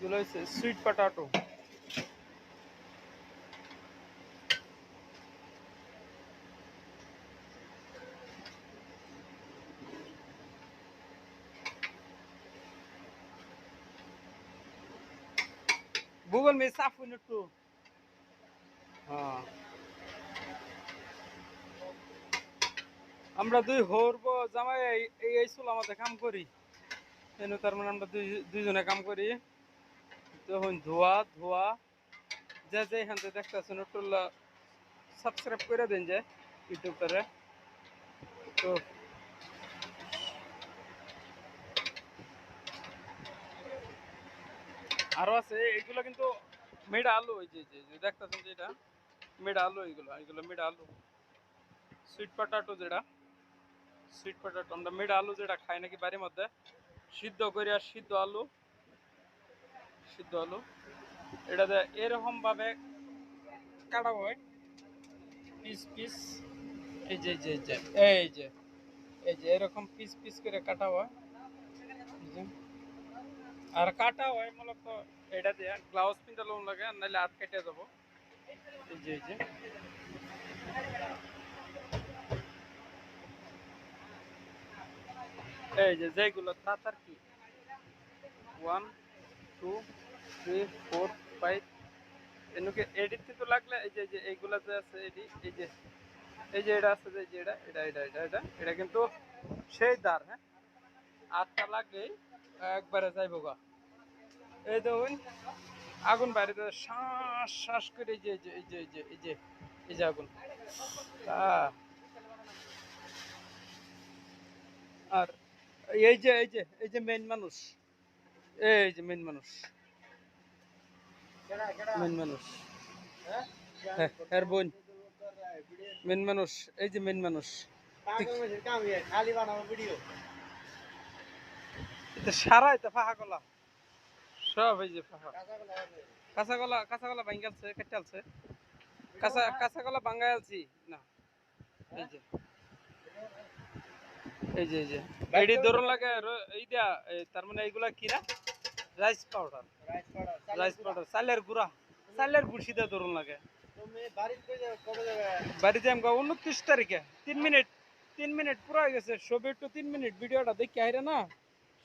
এগুলো হচ্ছে sweet potato. Google में साफ मिनट टू हाँ আমরা দুই হরব জামাই এই চুলার কাম করি এনে তার মানে আমরা দুইজনে কাম করি তখন ধোয়া ধোয়া যে যে এখান থেকে দেখতেছেন একটু সাবস্ক্রাইব করে দেন যে ইউটিউবটারে তো আরো আছে এগুলো কিন্তু মেডা আলু ওই যে দেখতেছেন যে এটা মেডা আলু এগুলো এগুলো মেডা আলু সুইট পটাটো যেটা সুইট পটাটো আমরা মেডা আলু যেটা খাই নাকি বাড়ির মধ্যে সিদ্ধ করে আর সিদ্ধ আলু এটাতে এরকম ভাবে কাটা হয় পিস পিস এই যে এই যে এই যে এই যে এরকম পিস পিস করে কাটা হয় আর কাটা হয় মূলত এটা দিয়ে গ্লাউজ পিনটা লোন লাগে নাহলে হাত কেটে যাবো এই যে এই যে যেগুলো তার কি 1 2 3 4 5 এনুকে এডিতে তো লাগলে এই যে এইগুলা যে আছে এই যে এটা আছে যে এটা কিন্তু সেই দার হ্যাঁ আটটা লাগলেই একবারে যাইবো গা এই দেখুন আগুন বাইরে শ্বাস শ্বাস করে এই যে আগুন আর এই যে মেন মানুষ এই যে মেন মানুষ হ্যাঁ বোন মেন মানুষ এই যে মেন মানুষ সারা এটা ফাঁকা কলা সব এই যে ফাঁকা কাঁচা কলা ভাঙ্গালছে কেটালছে কাঁচা কলা ভাঙ্গালছি না এই যে এডি ধরন লাগে এই দিয়া তার মানে এইগুলা কি না রাইস পাউডার চালের গুড় সিধা ধরন লাগে বাড়িতে আমি 29 তারিখে 3 মিনিট পুরো হয়ে গেছে সবে একটু 3 মিনিট ভিডিওটা দেখে আইরা না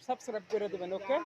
সাবস্ক্রাইব করে দেবেন ওকে।